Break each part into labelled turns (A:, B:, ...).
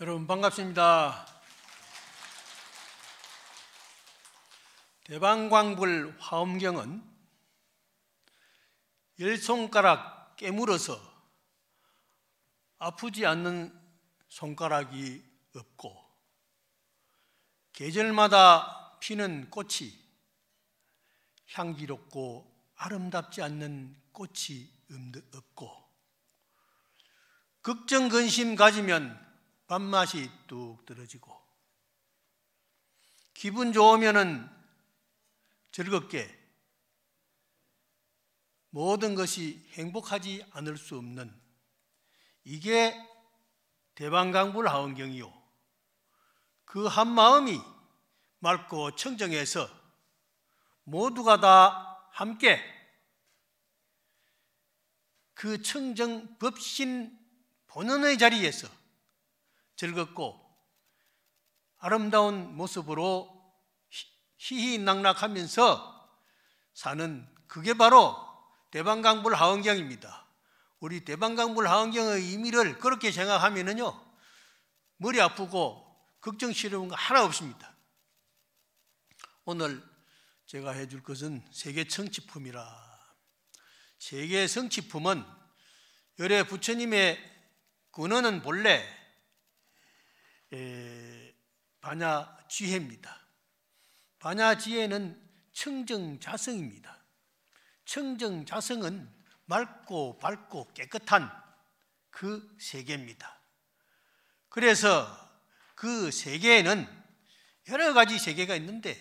A: 여러분 반갑습니다. 대방광불 화엄경은 10손가락 깨물어서 아프지 않는 손가락이 없고 계절마다 피는 꽃이 향기롭고 아름답지 않는 꽃이 없고 걱정 근심 가지면 밥맛이 뚝 떨어지고 기분 좋으면은 즐겁게 모든 것이 행복하지 않을 수 없는 이게 대방광불 화엄경이요. 그 한마음이 맑고 청정해서 모두가 다 함께 그 청정 법신 본원의 자리에서 즐겁고 아름다운 모습으로 희희낙낙하면서 사는 그게 바로 대방광불 화엄경입니다. 우리 대방광불 화엄경의 의미를 그렇게 생각하면은요 머리 아프고 걱정스러운 거 하나 없습니다. 오늘 제가 해줄 것은 세계 성취품이라. 세계 성취품은 열애 부처님의 근원은 본래 반야지혜입니다. 반야지혜는 청정자성입니다. 청정자성은 맑고 밝고 깨끗한 그 세계입니다. 그래서 그 세계에는 여러 가지 세계가 있는데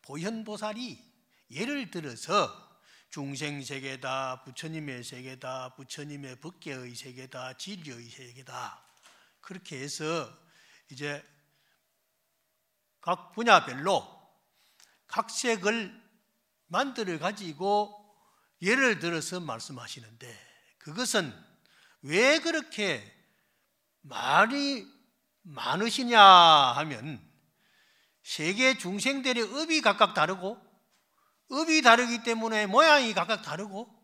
A: 보현보살이 예를 들어서 중생세계다, 부처님의 세계다, 부처님의 법계의 세계다, 진리의 세계다 그렇게 해서 이제 각 분야별로 각 색을 만들어 가지고 예를 들어서 말씀하시는데 그것은 왜 그렇게 말이 많으시냐 하면 세계 중생들의 업이 각각 다르고 업이 다르기 때문에 모양이 각각 다르고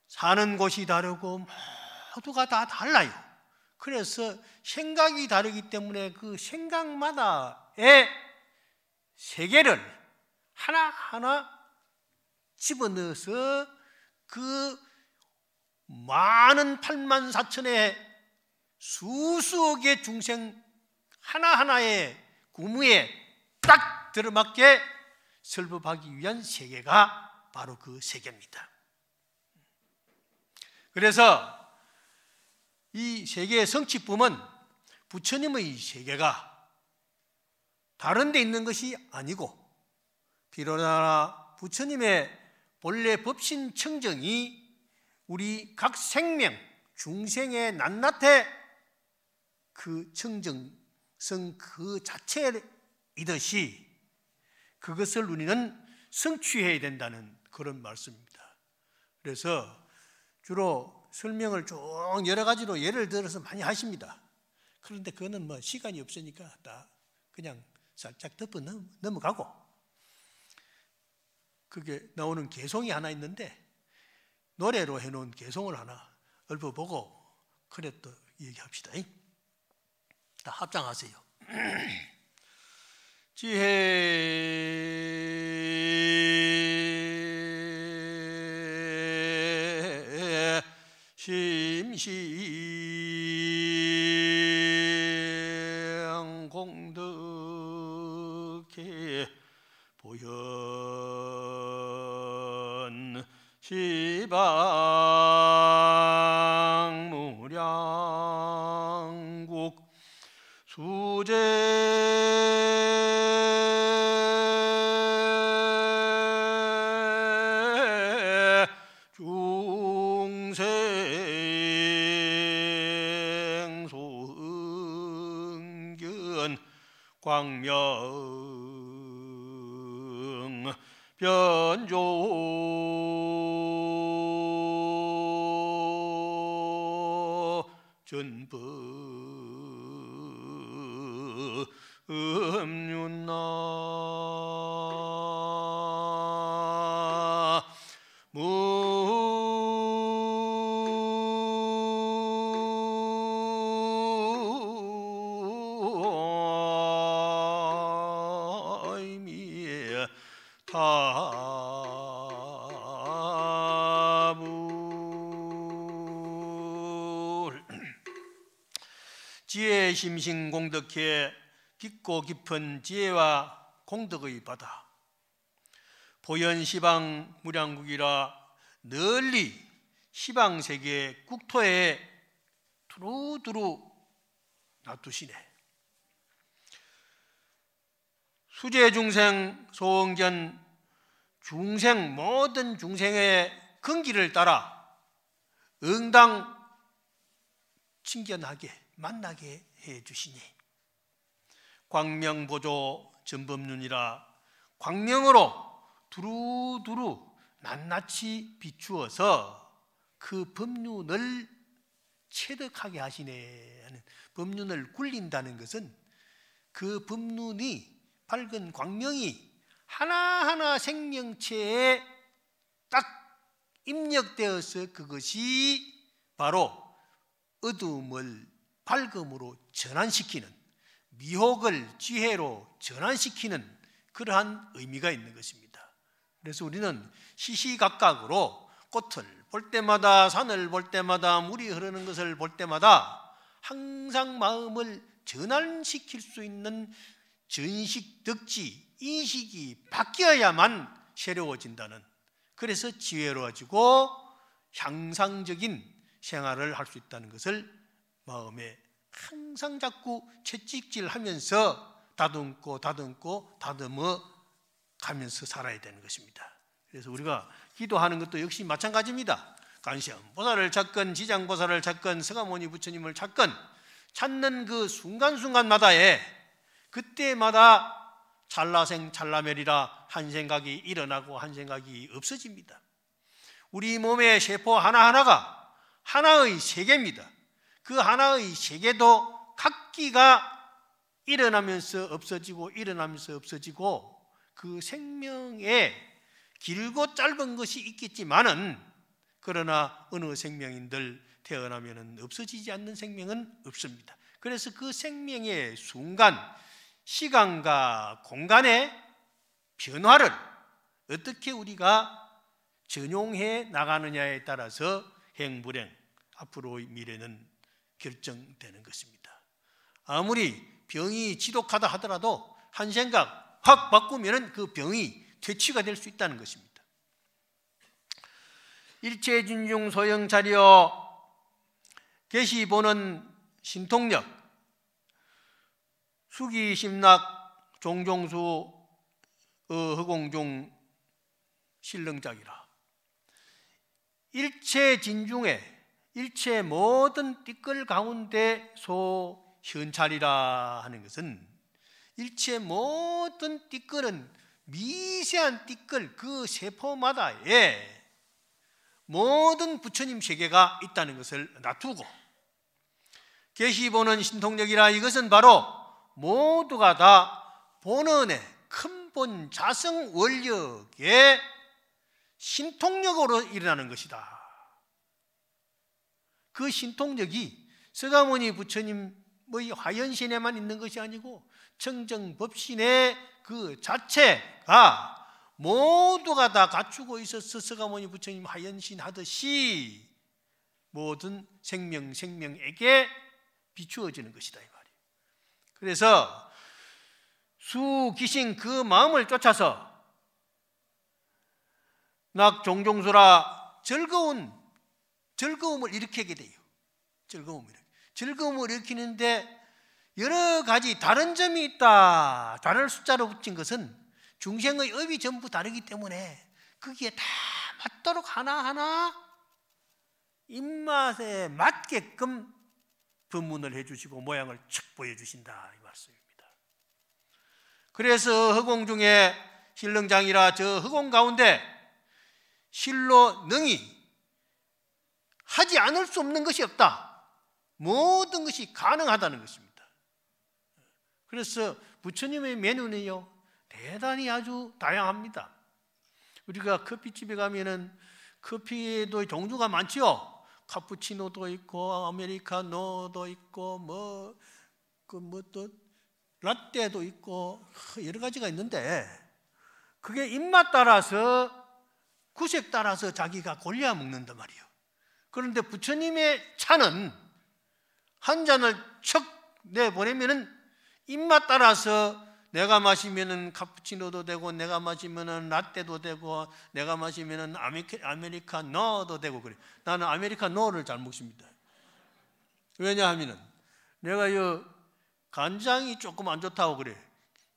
A: 사는 곳이 다르고 모두가 다 달라요. 그래서 생각이 다르기 때문에 그 생각마다의 세계를 하나하나 집어넣어서 그 많은 8만 4천의 수수억의 중생 하나하나의 구무에 딱 들어맞게 설법하기 위한 세계가 바로 그 세계입니다. 그래서 이 세계의 성취품은 부처님의 세계가 다른 데 있는 것이 아니고 비로나 부처님의 본래 법신 청정이 우리 각 생명 중생의 낱낱의 그 청정성 그 자체이듯이 그것을 우리는 성취해야 된다는 그런 말씀입니다. 그래서 주로 설명을 쭉 여러 가지로 예를 들어서 많이 하십니다. 그런데 그거는 뭐 시간이 없으니까 다 그냥 살짝 덮어 넘어가고 그게 나오는 개송이 하나 있는데 노래로 해놓은 개송을 하나 읊어보고 그래 또 얘기합시다. 다 합장하세요. 지혜 심시행 공덕해 보현 시방무량국 수제 중생 소응견 광명 변조 전법 음윤나 타불 지혜 심신 공덕해 깊고 깊은 지혜와 공덕의 바다 보현 시방 무량국이라 널리 시방세계 국토에 두루두루 놔두시네. 수제중생 소원견 중생 모든 중생의 근기를 따라 응당 친견하게 만나게 해주시니 광명보조 전법륜이라 광명으로 두루두루 낱낱이 비추어서 그 법륜을 체득하게 하시네 하는 법륜을 굴린다는 것은 그 법륜이 밝은 광명이 하나하나 생명체에 딱 입력되어서 그것이 바로 어두움을 밝음으로 전환시키는 미혹을 지혜로 전환시키는 그러한 의미가 있는 것입니다. 그래서 우리는 시시각각으로 꽃을 볼 때마다 산을 볼 때마다 물이 흐르는 것을 볼 때마다 항상 마음을 전환시킬 수 있는 전식, 덕지, 인식이 바뀌어야만 새로워진다는 그래서 지혜로워지고 향상적인 생활을 할 수 있다는 것을 마음에 항상 자꾸 채찍질하면서 다듬고 다듬어 가면서 살아야 되는 것입니다. 그래서 우리가 기도하는 것도 역시 마찬가지입니다. 관세음보살을 찾건 지장보살을 찾건 서가모니 부처님을 찾건 찾는 그 순간순간마다에 그때마다 찰나생 찰나멸이라 한 생각이 일어나고 한 생각이 없어집니다. 우리 몸의 세포 하나하나가 하나의 세계입니다. 그 하나의 세계도 각기가 일어나면서 없어지고 일어나면서 없어지고 그 생명에 길고 짧은 것이 있겠지만은 그러나 어느 생명인들 태어나면은 없어지지 않는 생명은 없습니다. 그래서 그 생명의 순간 시간과 공간의 변화를 어떻게 우리가 전용해 나가느냐에 따라서 행불행 앞으로의 미래는 결정되는 것입니다. 아무리 병이 지독하다 하더라도 한 생각 확 바꾸면 그 병이 퇴치가 될 수 있다는 것입니다. 일체진중 소형자리여 계시보는 신통력 수기심락 종종수 허공중 신릉작이라 일체 진중에 일체 모든 띠끌 가운데 소현찰이라 하는 것은 일체 모든 띠끌은 미세한 띠끌 그 세포마다에 모든 부처님 세계가 있다는 것을 놔두고 계시보는 신통력이라 이것은 바로 모두가 다 본원의 큰본 자성 원력의 신통력으로 일어나는 것이다. 그 신통력이 서가모니 부처님의 화연신에만 있는 것이 아니고 청정법신의 그 자체가 모두가 다 갖추고 있어서 서가모니 부처님 화연신 하듯이 모든 생명에게 비추어지는 것이다 이 말이에요. 그래서 수기신 그 마음을 쫓아서 낙종종수라 즐거움을 일으키게 돼요. 즐거움을 일으키는데 여러 가지 다른 점이 있다. 다른 숫자로 붙인 것은 중생의 업이 전부 다르기 때문에 거기에 다 맞도록 하나하나 입맛에 맞게끔 법문을 해주시고 모양을 척 보여주신다 이 말씀입니다. 그래서 허공 중에 신릉장이라 저 허공 가운데 실로 능히 하지 않을 수 없는 것이 없다. 모든 것이 가능하다는 것입니다. 그래서 부처님의 메뉴는요 대단히 아주 다양합니다. 우리가 커피집에 가면은 커피에도 종류가 많죠. 카푸치노도 있고 아메리카노도 있고 또 라떼도 있고 여러 가지가 있는데 그게 입맛 따라서 구색 따라서 자기가 골라 먹는단 말이에요. 그런데 부처님의 차는 한 잔을 척 내보내면은 입맛 따라서 내가 마시면은 카푸치노도 되고, 내가 마시면은 라떼도 되고, 내가 마시면은 아메리카노도 되고 그래. 나는 아메리카노를 잘 먹습니다. 왜냐하면은 내가 간장이 조금 안 좋다고 그래.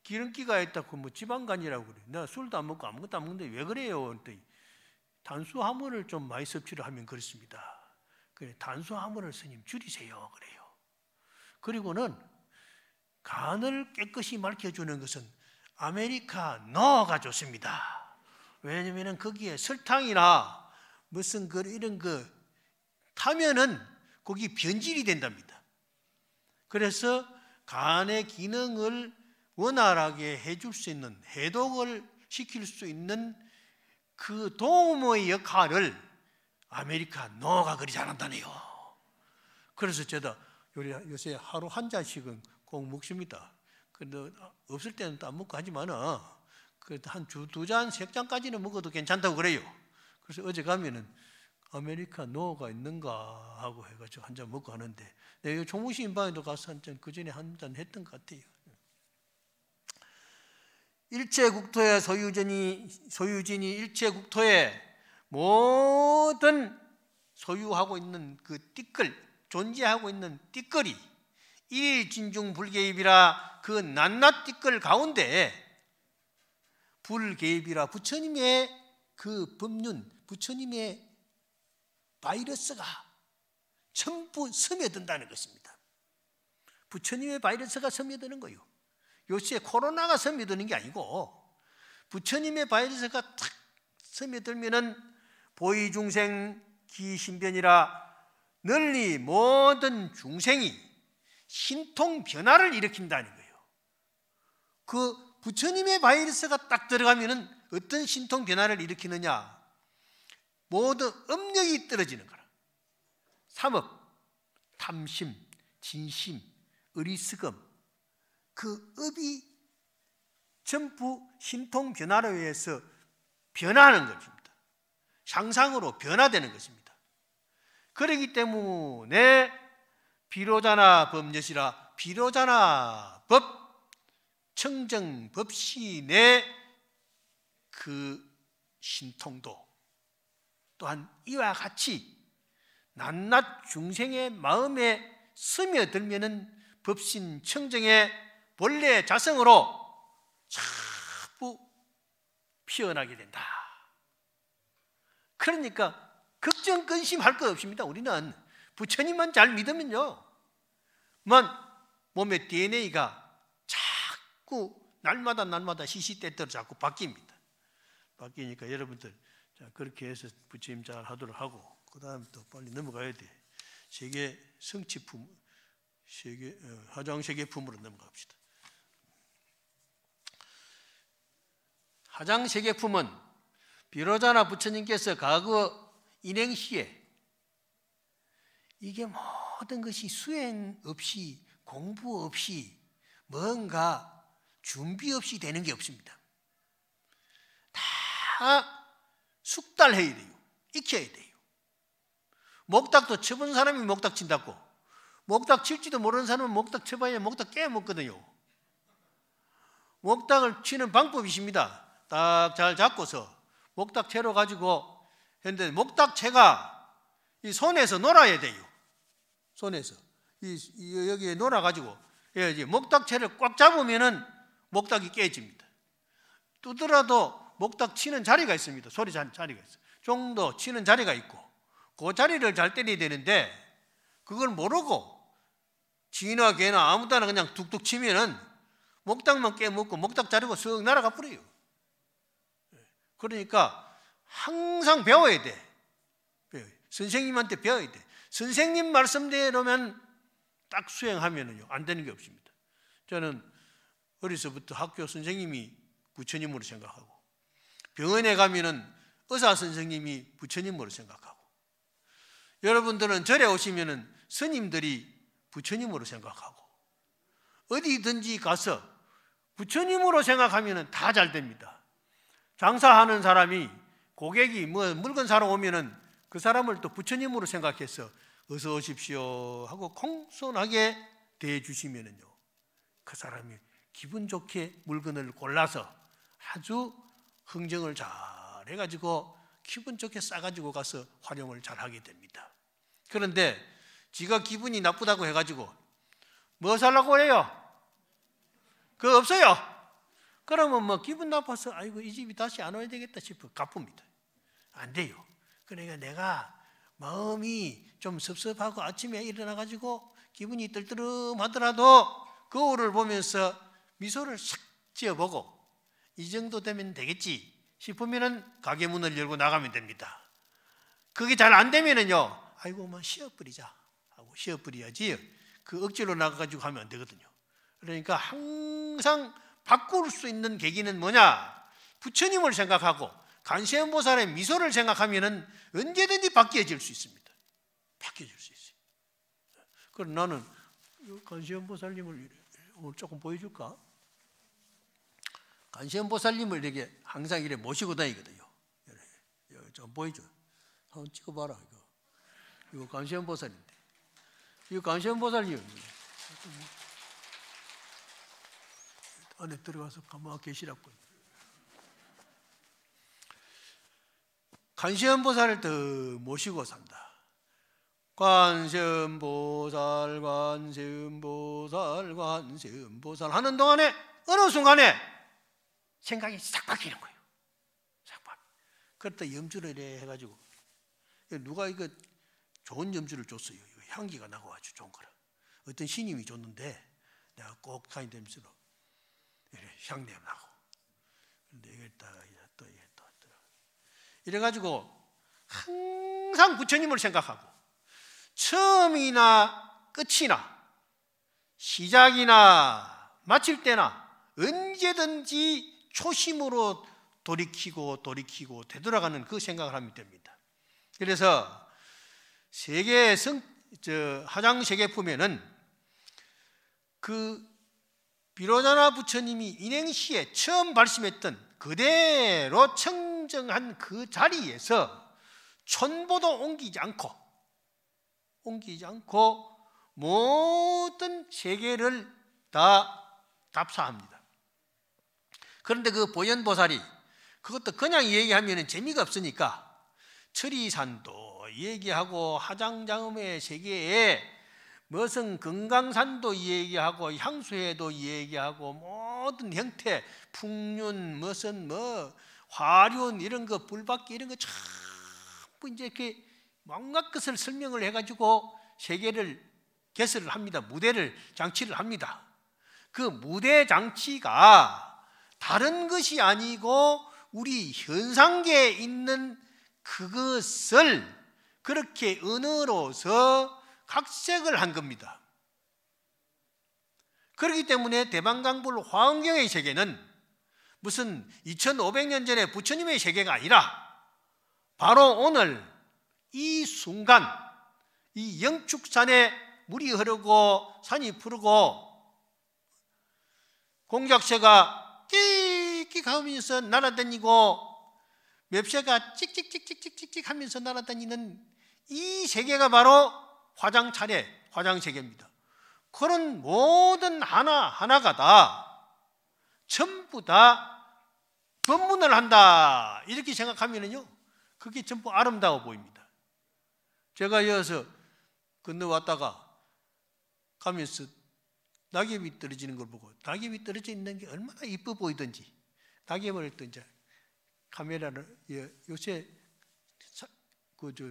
A: 기름기가 있다고 뭐 지방간이라고 그래. 내가 술도 안 먹고 아무것도 안 먹는데 왜 그래요? 탄수화물을 좀 많이 섭취를 하면 그렇습니다. 그래, 탄수화물을 스님 줄이세요. 그래요. 그리고는 간을 깨끗이 맑혀주는 것은 아메리카노가 좋습니다. 왜냐하면 거기에 설탕이나 무슨 이런 거 타면은 거기 변질이 된답니다. 그래서 간의 기능을 원활하게 해줄 수 있는, 해독을 시킬 수 있는 그 도움의 역할을 아메리카노가 그리 잘한다네요. 그래서 제가 요새 하루 한 잔씩은 꼭 먹습니다. 근데 없을 때는 또 안 먹고 하지만은 한 두 잔, 세 잔까지는 먹어도 괜찮다고 그래요. 그래서 어제 가면은 아메리카노가 있는가 하고 해가지고 한 잔 먹고 하는데, 내가 총무신 방에도 가서 한 잔, 그 전에 한 잔 했던 것 같아요. 일체 국토의 소유진이 일체 국토에 모든 소유하고 있는 그 띠끌, 존재하고 있는 띠끌이 일진중 불개입이라, 그 낱낱 띠끌 가운데 불개입이라 부처님의 그 법륜, 부처님의 바이러스가 전부 스며든다는 것입니다. 부처님의 바이러스가 스며드는 거예요. 요새 코로나가 스며드는 게 아니고 부처님의 바이러스가 탁 스며들면은 보이중생 기신변이라 널리 모든 중생이 신통 변화를 일으킨다는 거예요. 그 부처님의 바이러스가 딱 들어가면은 어떤 신통 변화를 일으키느냐? 모든 업력이 떨어지는 거라. 삼업, 탐심, 진심, 어리석음, 그 업이 전부 신통 변화로 의해서 변화하는 것입니다. 상상으로 변화되는 것입니다. 그렇기 때문에 비로자나 법엿이라, 비로자나 법, 청정법신의 그 신통도 또한 이와 같이 낱낱 중생의 마음에 스며들면은 법신 청정의 본래 자성으로 전부 피어나게 된다. 그러니까 걱정 근심할 거 없습니다. 우리는 부처님만 잘 믿으면요, 몸의 DNA가 자꾸 날마다 시시때때로 자꾸 바뀝니다. 바뀌니까 여러분들 그렇게 해서 부처님 잘 하도록 하고, 그 다음에 또 빨리 넘어가야 돼. 세계 성취품, 화장세계품으로 넘어갑시다. 화장세계품은 비로자나 부처님께서 과거 인행시에 이게 모든 것이 수행 없이, 공부 없이, 뭔가 준비 없이 되는 게 없습니다. 다 숙달해야 돼요. 익혀야 돼요. 목닭도 쳐본 사람이 목닭 친다고, 목닭 칠지도 모르는 사람은 목닭 쳐봐야 목닭 깨먹거든요. 목닭을 치는 방법이 있습니다. 딱 잘 잡고서 목닭 채로 가지고 했는데, 목닭 채가 이 손에서 놀아야 돼요. 손에서 여기에 놀아가지고 목닭 채를 꽉 잡으면은 목닭이 깨집니다. 두더라도 목닭 치는 자리가 있습니다. 소리 자리가 있어요. 종도 치는 자리가 있고, 그 자리를 잘 때려야 되는데 그걸 모르고 쥐나 개나 아무 데나 그냥 툭툭 치면은 목닭만 깨먹고 목닭 자리고 쓱 날아가 버려요. 그러니까 항상 배워야 돼. 선생님한테 배워야 돼. 선생님 말씀대로면 딱 수행하면은요, 안 되는 게 없습니다. 저는 어려서부터 학교 선생님이 부처님으로 생각하고, 병원에 가면은 의사 선생님이 부처님으로 생각하고, 여러분들은 절에 오시면은 스님들이 부처님으로 생각하고, 어디든지 가서 부처님으로 생각하면은 다 잘 됩니다. 장사하는 사람이 고객이 뭐 물건 사러 오면은 그 사람을 또 부처님으로 생각해서 어서 오십시오 하고 공손하게 대해 주시면은요, 그 사람이 기분 좋게 물건을 골라서 아주 흥정을 잘 해가지고 기분 좋게 싸가지고 가서 활용을 잘 하게 됩니다. 그런데 지가 기분이 나쁘다고 해가지고 뭐 살라고 해요? 그거 없어요. 그러면 뭐 기분 나빠서 아이고 이 집이 다시 안 와야 되겠다 싶어 갚습니다. 안 돼요. 그러니까 내가 마음이 좀 섭섭하고 아침에 일어나가지고 기분이 떨떠름하더라도 거울을 보면서 미소를 싹 지어보고 이 정도 되면 되겠지 싶으면은 가게 문을 열고 나가면 됩니다. 그게 잘 안 되면은요, 아이고 뭐 쉬어버리자 하고 쉬어버려야지 그 억지로 나가가지고 하면 안 되거든요. 그러니까 항상 바꿀 수 있는 계기는 뭐냐? 부처님을 생각하고 관세음보살의 미소를 생각하면은 언제든지 바뀌어질 수 있습니다. 바뀌어질 수 있어요. 그럼 나는 관세음보살님을 오늘 조금 보여줄까? 관세음보살님을 이렇게 항상 이렇게 모시고 다니거든요. 좀 보여줘. 한번 찍어봐라. 이거 관세음보살인데. 이거 관세음보살님. 안에 들어가서 가만히 계시라고. 관세음보살을 더 모시고 산다. 관세음보살, 관세음보살, 관세음보살 하는 동안에 어느 순간에 생각이 싹 바뀌는 거예요. 싹 바뀌어. 그랬다 염주를 이래 해가지고 누가 이거 좋은 염주를 줬어요. 이거 향기가 나고 아주 좋은 거라. 어떤 신임이 줬는데 내가 꼭 다니면서 향내 나고. 근데 이게 또 이래가지고 항상 부처님을 생각하고 처음이나 끝이나 시작이나 마칠 때나 언제든지 초심으로 돌이키고 되돌아가는 그 생각을 하면 됩니다. 그래서 하장세계품에는 그 비로자나 부처님이 인행시에 처음 발심했던 그대로 청정한 그 자리에서 촌보도 옮기지 않고 모든 세계를 다 답사합니다. 그런데 그 보현보살이 그것도 그냥 얘기하면 재미가 없으니까 철이산도 얘기하고 하장장음의 세계에 무슨 금강산도 얘기하고 향수회도 얘기하고 모든 형태 풍륜 무슨 뭐 화륜 이런 거 불받기 이런 거 전부 이제 이렇게 온갖 것을 설명을 해가지고 세계를 개설을 합니다. 무대를 장치를 합니다. 그 무대 장치가 다른 것이 아니고 우리 현상계에 있는 그것을 그렇게 언어로서 각색을 한 겁니다. 그렇기 때문에 대방강불 화엄경의 세계는 무슨 2500년 전에 부처님의 세계가 아니라 바로 오늘 이 순간 이 영축산에 물이 흐르고 산이 푸르고 공작새가 끽끽 하면서 날아다니고 맵새가 찍찍찍찍찍찍 하면서 날아다니는 이 세계가 바로 화장차례, 화장세계입니다. 그런 모든 하나하나가 다 전부 다 법문을 한다 이렇게 생각하면요 그게 전부 아름다워 보입니다. 제가 여기서 건너왔다가 가면서 낙엽이 떨어지는 걸 보고 낙엽이 떨어져 있는 게 얼마나 이뻐 보이든지 낙엽을 또 이제 카메라를 요새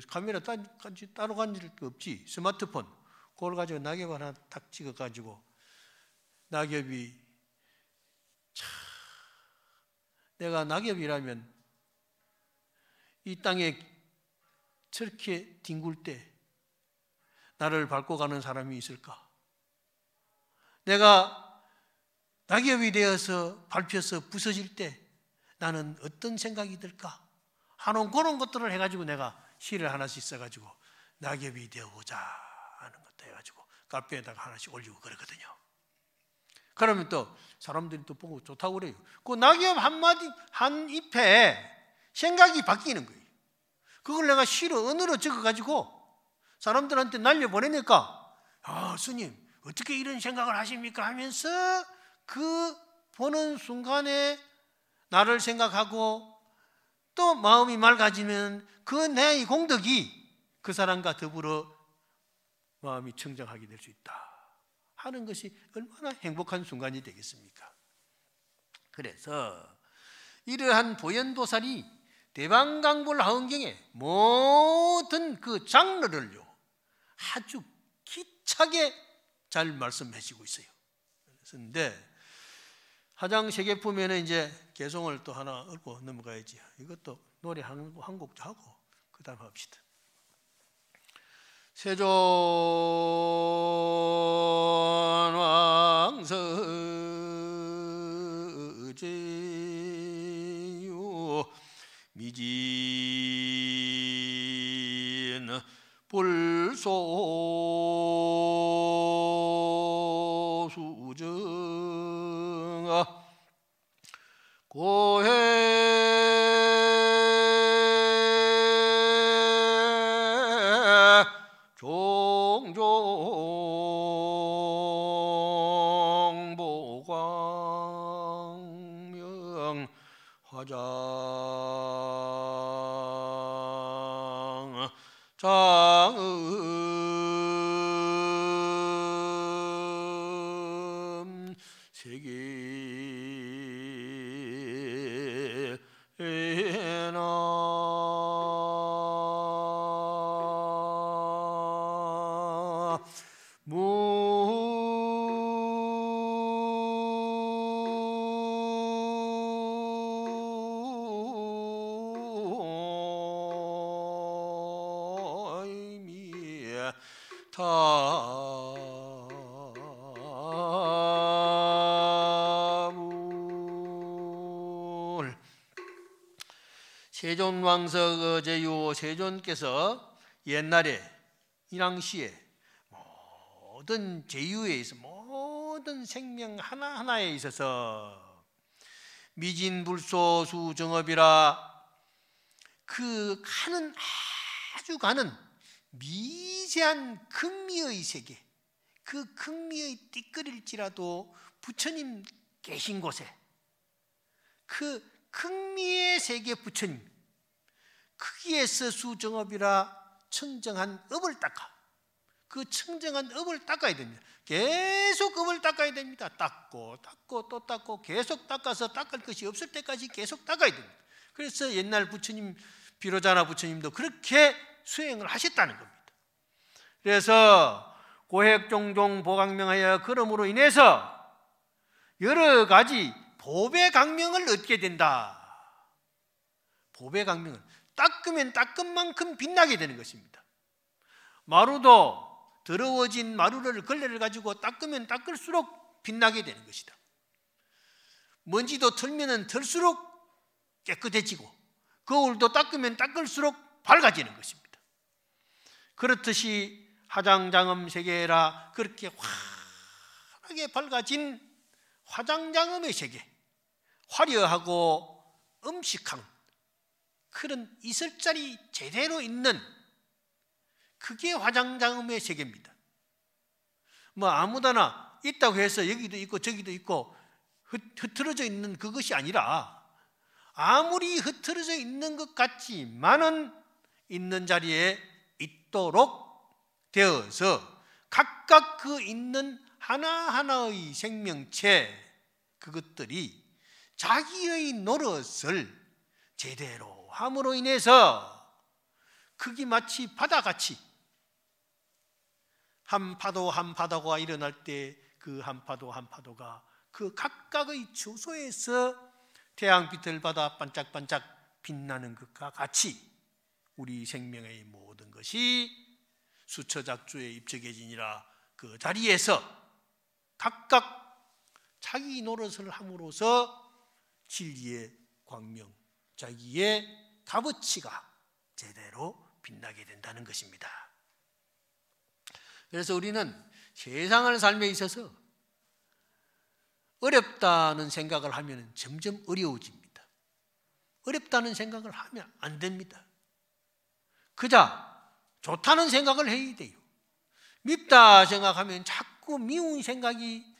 A: 카메라 따로 가질 거 없지 스마트폰 그걸 가지고 낙엽 하나 딱 찍어가지고 낙엽이 참 내가 낙엽이라면 이 땅에 저렇게 뒹굴 때 나를 밟고 가는 사람이 있을까? 내가 낙엽이 되어서 밟혀서 부서질 때 나는 어떤 생각이 들까? 하는 그런 것들을 해가지고 내가 시를 하나씩 써가지고 낙엽이 되어보자 하는 것도 해가지고 카페에다가 하나씩 올리고 그러거든요. 그러면 또 사람들이 또 보고 좋다고 그래요. 그 낙엽 한마디 한 잎에 생각이 바뀌는 거예요. 그걸 내가 시로 언어로 적어가지고 사람들한테 날려보내니까 스님 어떻게 이런 생각을 하십니까 하면서 그 보는 순간에 나를 생각하고 또 마음이 맑아지면 그 내 공덕이 그 사람과 더불어 마음이 청정하게 될 수 있다 하는 것이 얼마나 행복한 순간이 되겠습니까? 그래서 이러한 보현보살이 대방강불하원경에 모든 그 장르를요 아주 기차게 잘 말씀해 주고 있어요. 그런데 화장 세계품에는 이제 개송을 또 하나 읊고 넘어가야지. 이것도 노래 한 곡 하고 그 다음 합시다. 세존 왕서제요 미진 불소수정 고해 종종 보광명 화장 장음 세계나 무의미에 타물 세존왕석 제유 세존께서 옛날에 인왕시에 모든 제유에 있어 모든 생명 하나하나에 있어서 미진불소수정업이라 그 아주 가는 미세한 극미의 세계 그 극미의 띠끌일지라도 부처님 계신 곳에 그 극미의 세계 부처님 거기에서 수정업이라 청정한 업을 닦아 그 청정한 업을 닦아야 됩니다. 계속 업을 닦아야 됩니다. 닦고 또 닦고 계속 닦아서 닦을 것이 없을 때까지 계속 닦아야 됩니다. 그래서 옛날 부처님 비로자나 부처님도 그렇게 수행을 하셨다는 겁니다. 그래서 고획종종 보강명하여 그럼으로 인해서 여러 가지 보배 강명을 얻게 된다. 보배 강명을 닦으면 닦은 만큼 빛나게 되는 것입니다. 마루도 더러워진 마루를 걸레를 가지고 닦으면 닦을수록 빛나게 되는 것이다. 먼지도 털면 털수록 깨끗해지고 거울도 닦으면 닦을수록 밝아지는 것입니다. 그렇듯이 화장장엄 세계라 그렇게 환하게 밝아진 화장장엄의 세계 화려하고 음식한 그런 있을 자리 제대로 있는 그게 화장장엄의 세계입니다. 뭐 아무데나 있다고 해서 여기도 있고 저기도 있고 흐트러져 있는 그것이 아니라 아무리 흐트러져 있는 것 같지만은 있는 자리에 있도록 되어서 각각 그 있는 하나하나의 생명체 그것들이 자기의 노릇을 제대로 함으로 인해서 그게 마치 바다같이 한 파도 한 파도가 일어날 때 그 한 파도 한 파도가 그 각각의 주소에서 태양빛을 받아 반짝반짝 빛나는 것과 같이 우리 생명의 모든 것이 수처작주에 입적해지니라 그 자리에서 각각 자기 노릇을 함으로써 진리의 광명, 자기의 값어치가 제대로 빛나게 된다는 것입니다. 그래서 우리는 세상을 삶에 있어서 어렵다는 생각을 하면 점점 어려워집니다. 어렵다는 생각을 하면 안 됩니다. 그저 좋다는 생각을 해야 돼요. 밉다 생각하면 자꾸 미운 생각이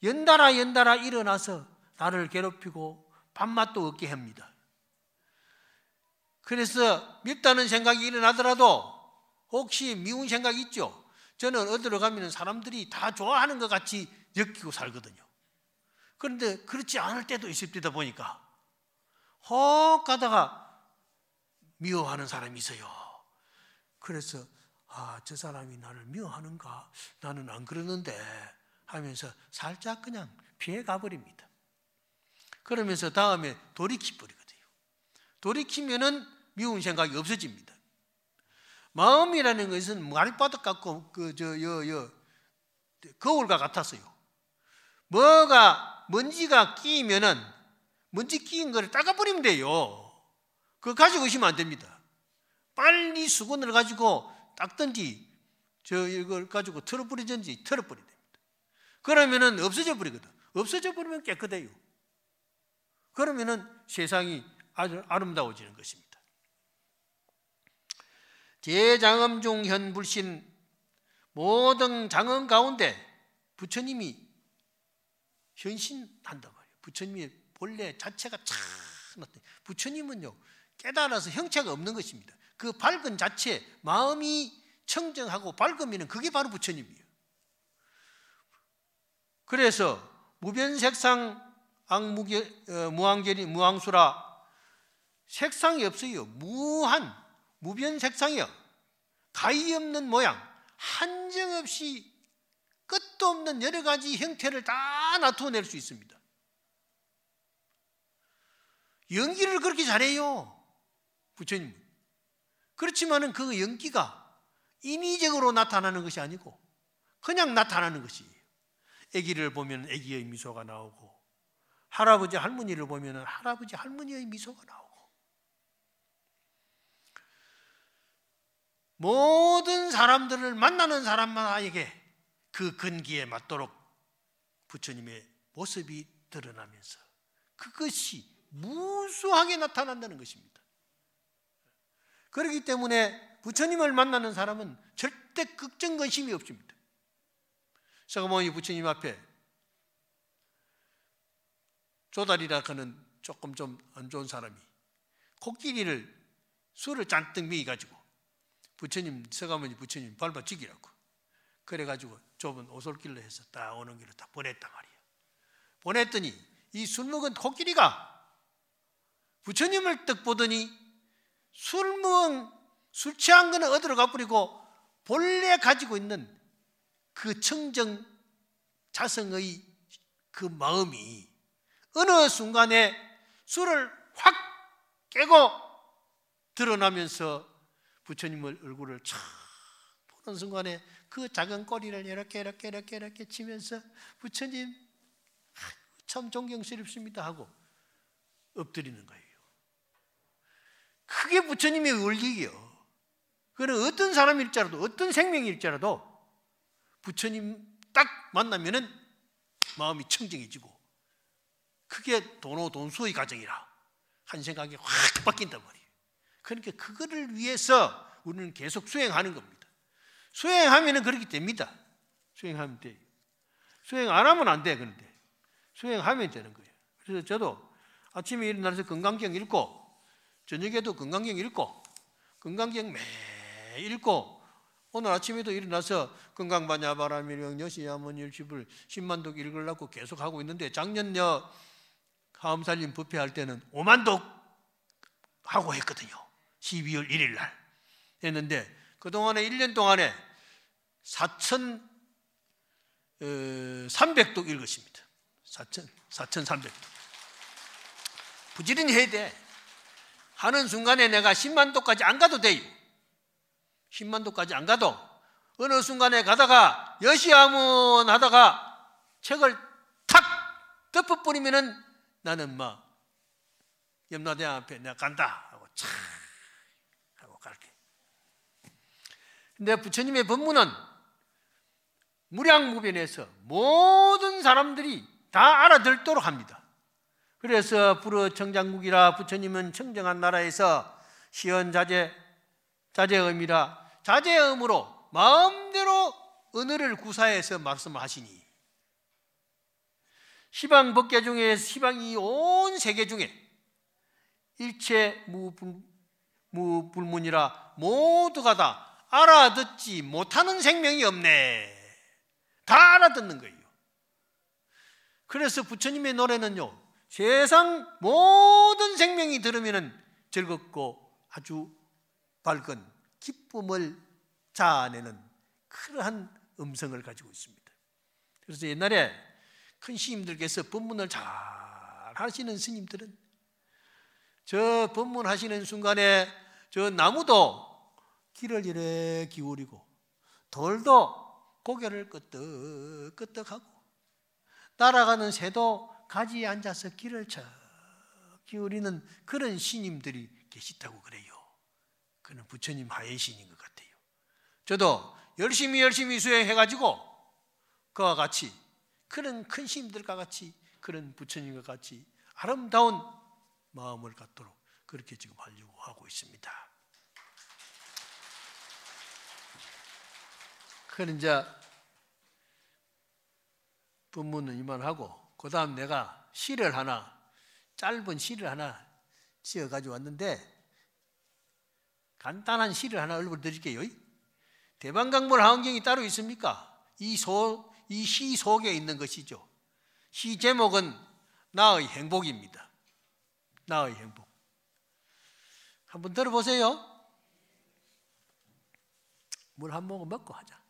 A: 연달아 일어나서 나를 괴롭히고 밥맛도 없게 합니다. 그래서 밉다는 생각이 일어나더라도 혹시 미운 생각이 있죠? 저는 어디로 가면 사람들이 다 좋아하는 것 같이 느끼고 살거든요. 그런데 그렇지 않을 때도 있을 때다 보니까 혹 가다가 미워하는 사람이 있어요. 그래서 저 사람이 나를 미워하는가? 나는 안 그러는데 하면서 살짝 그냥 피해 가버립니다. 그러면서 다음에 돌이켜버리거든요. 돌이키면은 미운 생각이 없어집니다. 마음이라는 것은 마룻바닥 같고 거울과 같았어요. 먼지가 끼면은 먼지 끼인 거를 닦아버리면 돼요. 그거 가지고 있으면 안 됩니다. 빨리 수건을 가지고 닦든지 이걸 가지고 털어버리든지 털어버려야 됩니다. 그러면은 없어져 버리거든. 없어져 버리면 깨끗해요. 그러면은 세상이 아주 아름다워지는 것입니다. 제장엄 중 현불신 모든 장엄 가운데 부처님이 현신한단 말이에요. 부처님의 본래 자체가 참 나타나요. 부처님은요 깨달아서 형체가 없는 것입니다. 그 밝은 자체, 마음이 청정하고 밝으면 그게 바로 부처님이에요. 그래서 무변색상 무황수라 색상이 없어요. 무변색상이요. 가히 없는 모양, 한정없이 끝도 없는 여러 가지 형태를 다 나타낼 수 있습니다. 연기를 그렇게 잘해요, 부처님. 그렇지만은 그 연기가 인위적으로 나타나는 것이 아니고 그냥 나타나는 것이에요. 아기를 보면 아기의 미소가 나오고 할아버지 할머니를 보면 할아버지 할머니의 미소가 나오고 모든 사람들을 만나는 사람마다에게 그 근기에 맞도록 부처님의 모습이 드러나면서 그것이 무수하게 나타난다는 것입니다. 그렇기 때문에 부처님을 만나는 사람은 절대 걱정근심이 없습니다. 서가모니 부처님 앞에 조달이라 하는 조금 좀 안 좋은 사람이 코끼리를 술을 잔뜩 먹여가지고 서가모니 부처님 밟아 죽이라고 그래가지고 좁은 오솔길로 해서 딱 오는 길로 딱 보냈단 말이에요. 보냈더니 이 술 먹은 코끼리가 부처님을 딱 보더니 술 취한 거는 어디로 가버리고 본래 가지고 있는 그 청정 자성의 그 마음이 어느 순간에 술을 확 깨고 드러나면서 부처님의 얼굴을 촥 보는 순간에 그 작은 꼬리를 이렇게 치면서 부처님 참 존경스럽습니다 하고 엎드리는 거예요. 그게 부처님의 원리예요. 그는 어떤 사람일지라도 어떤 생명일지라도 부처님 딱 만나면은 마음이 청정해지고 그게 돈수의 과정이라 한 생각이 확 바뀐단 말이에요. 그러니까 그거를 위해서 우리는 계속 수행하는 겁니다. 수행하면은 그렇게 됩니다. 수행하면 돼요. 수행 안 하면 안 돼. 그런데 수행하면 되는 거예요. 그래서 저도 아침에 일어나서 건강경 읽고 저녁에도 건강경 읽고 건강경 매일 읽고 오늘 아침에도 일어나서 건강반야바라밀령 여시야문일십을 10만독 읽으려고 계속 하고 있는데 작년여 하엄살림 부패할 때는 5만독 하고 했거든요. 12월 1일 날 했는데 그동안에 1년 동안에 4,300독 읽었습니다. 4,300독. 부지런히 해야 돼. 하는 순간에 내가 10만독까지 안 가도 돼요. 10만독까지 안 가도 어느 순간에 가다가 여시아문 하다가 책을 탁 덮어버리면은 나는 막 염라대왕 앞에 내가 간다 하고 촥 하고 갈게. 근데 부처님의 법문은 무량무변에서 모든 사람들이 다 알아듣도록 합니다. 그래서 불어 청장국이라 부처님은 청정한 나라에서 시언자재, 자재음이라 자재음으로 마음대로 언어를 구사해서 말씀을 하시니 시방 법계 중에 시방이 온 세계 중에 일체 무불문이라 모두가 다 알아듣지 못하는 생명이 없네. 다 알아듣는 거예요. 그래서 부처님의 노래는요, 세상 모든 생명이 들으면 즐겁고 아주 밝은 기쁨을 자아내는 그러한 음성을 가지고 있습니다. 그래서 옛날에 큰 스님들께서 법문을 잘 하시는 스님들은 저 법문하시는 순간에 저 나무도 귀를 이래 기울이고 돌도 고개를 끄덕끄덕하고 날아가는 새도 가지에 앉아서 귀를 척 기울이는 그런 스님들이 계시다고 그래요. 그는 부처님 하애신인 것 같아요. 저도 열심히 수행해가지고 그와 같이 그런 큰 스님들과 같이 그런 부처님과 같이 아름다운 마음을 갖도록 그렇게 지금 하려고 하고 있습니다. 그는 이제 본문은 이만하고 그 다음 내가 시를 하나, 짧은 시를 하나 지어가지고 왔는데 간단한 시를 하나 읽어드릴게요. 대방강물 하은경이 따로 있습니까? 이 시 속에 있는 것이죠. 시 제목은 나의 행복입니다. 나의 행복. 한번 들어보세요. 물 한 모금 먹고 하자.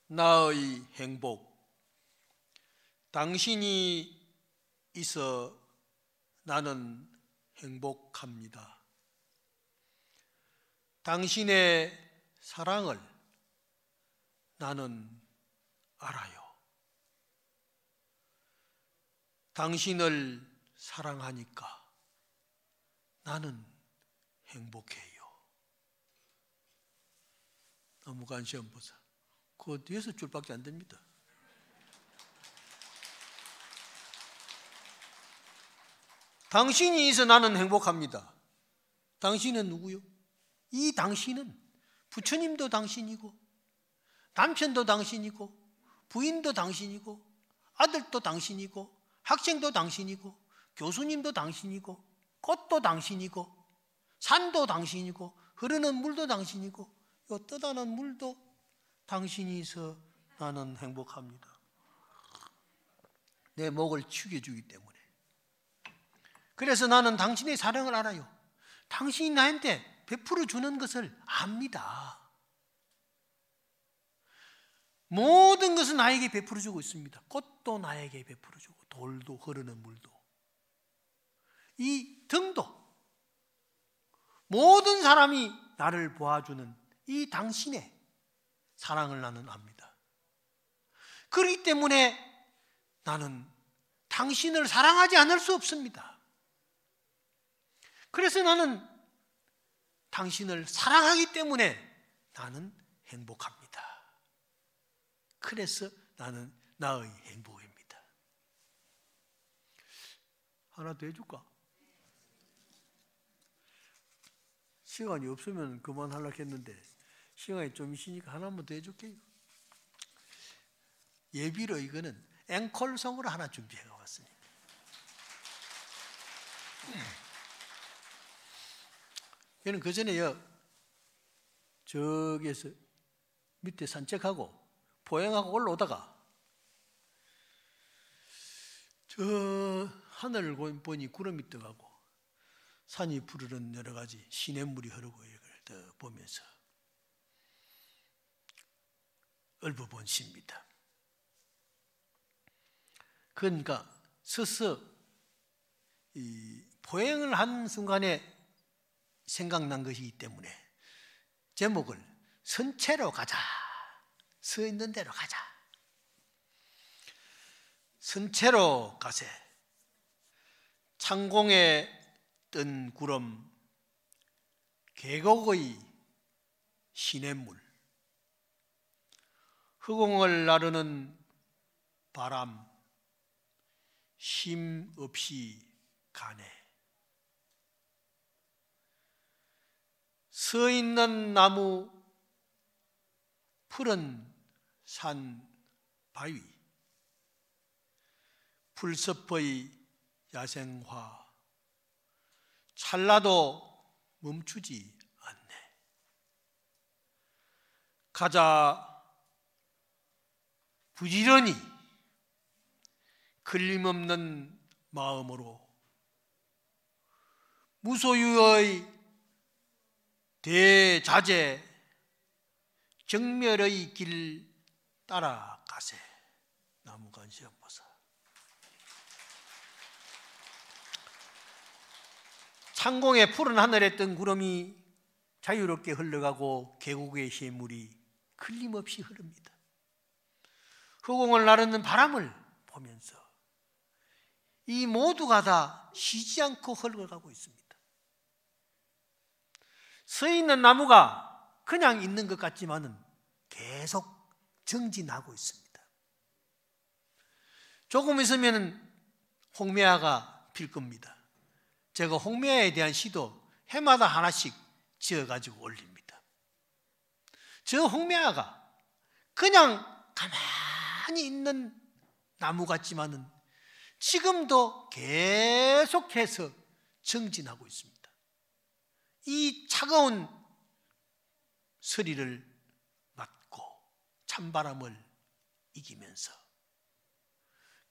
A: 나의 행복. 당신이 있어 나는 행복합니다. 당신의 사랑을 나는 알아요. 당신을 사랑하니까 나는 행복해요. 나무관 시험 보자. 그거 6줄밖에 안 됩니다. 당신이 있어 나는 행복합니다. 당신은 누구요? 이 당신은 부처님도 당신이고 남편도 당신이고 부인도 당신이고 아들도 당신이고 학생도 당신이고 교수님도 당신이고 꽃도 당신이고 산도 당신이고 흐르는 물도 당신이고 요 떠다는 물도 당신이 있어 나는 행복합니다. 내 목을 축여주기 때문에. 그래서 나는 당신의 사랑을 알아요. 당신이 나한테 베풀어 주는 것을 압니다. 모든 것은 나에게 베풀어 주고 있습니다. 꽃도 나에게 베풀어 주고 돌도 흐르는 물도 이 등도 모든 사람이 나를 보아주는 이 당신의 사랑을 나는 압니다. 그렇기 때문에 나는 당신을 사랑하지 않을 수 없습니다. 그래서 나는 당신을 사랑하기 때문에 나는 행복합니다. 그래서 나는 나의 행복입니다. 하나 더 해줄까? 시간이 없으면 그만하려고 했는데 시간이 좀 있으니까 하나만 더 해줄게요. 예비로 이거는 앵콜송으로 하나 준비해 왔습니다. 얘는 그 전에요, 저기에서 밑에 산책하고 보행하고 올라오다가 저 하늘을 보니 구름이 떠가고 산이 푸르른 여러 가지 시냇물이 흐르고 이걸 더 보면서 읊어본 시입니다. 그러니까 서서 이 보행을 한 순간에 생각난 것이기 때문에 제목을 선체로 가자, 서 있는 대로 가자. 선체로 가세. 창공에 뜬 구름 계곡의 시냇물, 허공을 나르는 바람, 쉼 없이 가네. 서 있는 나무, 푸른 산 바위, 풀숲의 야생화, 찰나도 멈추지 않네. 가자 부지런히 걸림없는 마음으로 무소유의 대자재 정멸의 길 따라가세. 나무관시연보사. 창공의 푸른 하늘에 뜬 구름이 자유롭게 흘러가고 계곡의 샘물이 걸림없이 흐릅니다. 허공을 나르는 바람을 보면서 이 모두가 다 쉬지 않고 흘러가고 있습니다. 서 있는 나무가 그냥 있는 것 같지만은 계속 정진하고 있습니다. 조금 있으면 홍매화가 필 겁니다. 제가 홍매화에 대한 시도 해마다 하나씩 지어가지고 올립니다. 저 홍매화가 그냥 가만히 있는 나무 같지만은 지금도 계속해서 정진하고 있습니다. 이 차가운 서리를 맞고 찬바람을 이기면서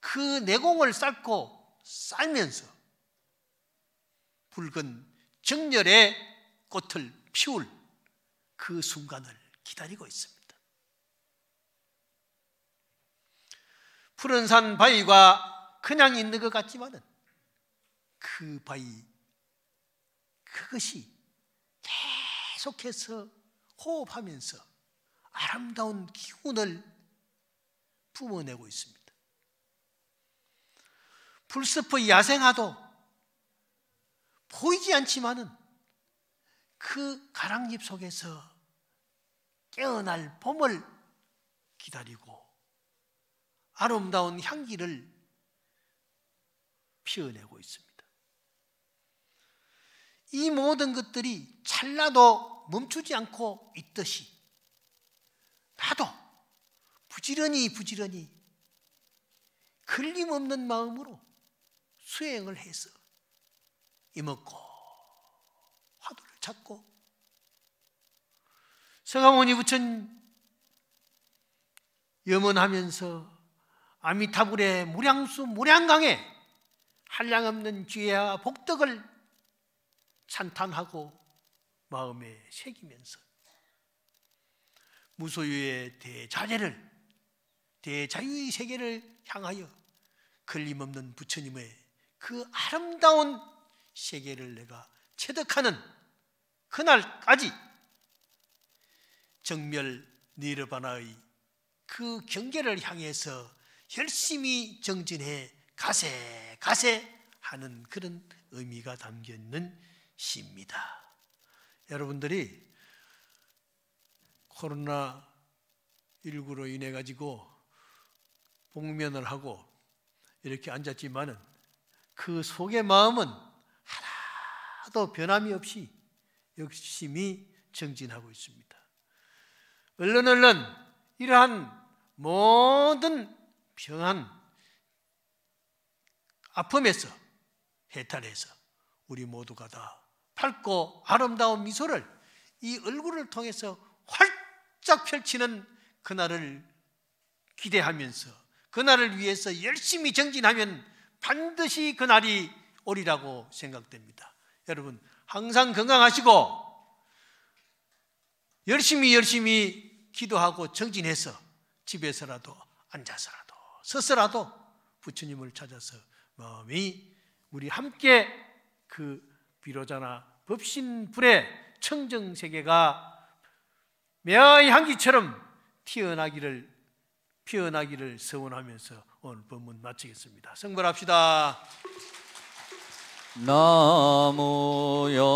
A: 그 내공을 쌓고 쌓면서 붉은 정열의 꽃을 피울 그 순간을 기다리고 있습니다. 푸른 산 바위가 그냥 있는 것 같지만은 그 바위, 그것이 계속해서 호흡하면서 아름다운 기운을 뿜어내고 있습니다. 풀숲의 야생화도 보이지 않지만은 그 가랑잎 속에서 깨어날 봄을 기다리고 아름다운 향기를 피어내고 있습니다. 이 모든 것들이 찰나도 멈추지 않고 있듯이 나도 부지런히 걸림없는 마음으로 수행을 해서 이먹고 화두를 찾고 서가모니 부처님 염원하면서 아미타불의 무량수 무량강에 한량없는 지혜와 복덕을 찬탄하고 마음에 새기면서 무소유의 대자재를 대자유의 세계를 향하여 걸림없는 부처님의 그 아름다운 세계를 내가 체득하는 그날까지 정멸 니르바나의 그 경계를 향해서 열심히 정진해 가세 하는 그런 의미가 담겨 있는 시입니다. 여러분들이 코로나19로 인해 가지고 복면을 하고 이렇게 앉았지만은 그 속의 마음은 하나도 변함이 없이 열심히 정진하고 있습니다. 얼른 이러한 모든 병한 아픔에서 해탈해서 우리 모두가 다 밝고 아름다운 미소를 이 얼굴을 통해서 활짝 펼치는 그날을 기대하면서 그날을 위해서 열심히 정진하면 반드시 그날이 오리라고 생각됩니다. 여러분 항상 건강하시고 열심히 기도하고 정진해서 집에서라도 앉아서라도 서서라도 부처님을 찾아서 마음이 우리 함께 그 비로자나 법신불의 청정세계가 매화의 향기처럼 피어나기를 서원하면서 오늘 법문 마치겠습니다. 성불합시다.
B: 나무요